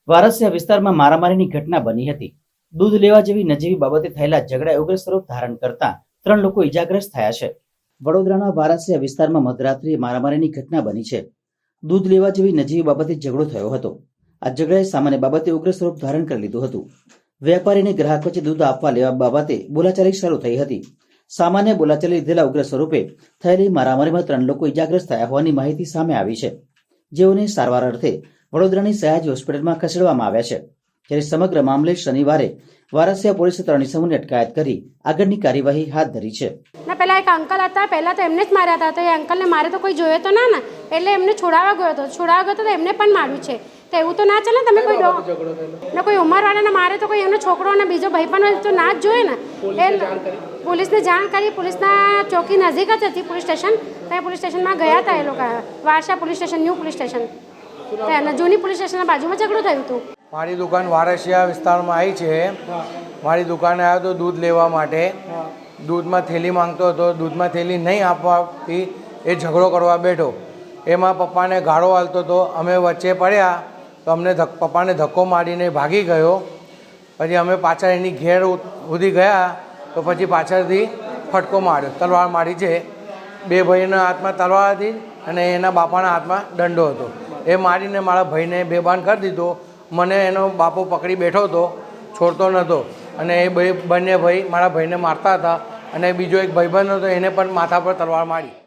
વારસિયા વિસ્તારમાં મારામારીની ઘટના બની હતી. દૂધ લેવા જેવી નજીવી બાબતે થયેલા ઝઘડાએ ઉગ્ર સ્વરૂપ ધારણ કરતા 3 લોકો ઈજાગ્રસ્ત થયા છે. વડોદરાના વારસિયા વિસ્તારમાં મધરાત્રિએ મારામારીની ઘટના બની છે. દૂધ લેવા જેવી નજીવી બાબતે ઝઘડો થયો હતો. આ ઝઘડાએ સામાન્ય બાબતે ઉગ્ર સ્વરૂપ ધારણ કરી લીધું હતું. વેપારી અને ગ્રાહક વચ્ચે દૂધ આપવા લેવા બાબતે બોલાચાલી શરૂ થઈ હતી. સામાન્ય બોલાચાલી લીધેલા ઉગ્ર સ્વરૂપે થયેલી મારામારીમાં 3 લોકો ઈજાગ્રસ્ત થયા હોવાની માહિતી સામે આવી છે, જેઓને સારવાર અર્થે વડોદરાની સયાજી હોસ્પિટલમાં ખસેડવામાં આવ્યા છે. જ્યારે સમગ્ર મામલે શનિવારે વારસિયા પોલીસે 3 ઇસમોની અટકાયત કરી આગળની કાર્યવાહી હાથ ધરી છે. ના પેલા એક અંકલ હતા, પહેલા તો એમને જ માર્યા હતા. તો એ અંકલને મારે તો કોઈ જોયો તો ના ને, એટલે એમને છોડાવવા ગયો હતો તો એમને પણ માર્યું છે. તો એવું તો ના ચાલે ને, તમે કોઈ ઉંમરવાળાને મારે તો કોઈ એમનો છોકરો અને બીજો ભાઈ પણ તો ના જ જોઈએ ને. એ પોલીસને જાણ કરી, પોલીસના ચોકી નજીક જ હતી પોલીસ સ્ટેશન. ત્યાં પોલીસ સ્ટેશનમાં ગયા હતા એ લોકો, વારસા police station, new police station, ત્યાં જૂની પોલીસ સ્ટેશનના બાજુમાં ઝઘડો થયું હતું. મારી દુકાન વારસિયા વિસ્તારમાં આવી છે. મારી દુકાને આવ્યો તો દૂધ લેવા માટે. દૂધમાં થેલી માંગતો હતો, દૂધમાં થેલી નહીં આપવાથી એ ઝઘડો કરવા બેઠો. એમાં પપ્પાને ગાળો હાલતો હતો. અમે વચ્ચે પડ્યા તો અમને પપ્પાને ધક્કો મારીને ભાગી ગયો. પછી અમે પાછળ એની ઘેર સુધી ગયા તો પછી પાછળથી ફટકો માર્યો, તલવાર મારી છે. 2 ભાઈના હાથમાં તલવાર હતી અને એના બાપાના હાથમાં દંડો હતો. એ મારીને મારા ભાઈને બેભાન કરી દીધો. મને એનો બાપો પકડી બેઠો હતો, છોડતો નહોતો. અને એ બંને ભાઈ મારા ભાઈને મારતા હતા. અને બીજો એક ભાઈબંધ હતો, એને પણ માથા પર તલવાર મારી.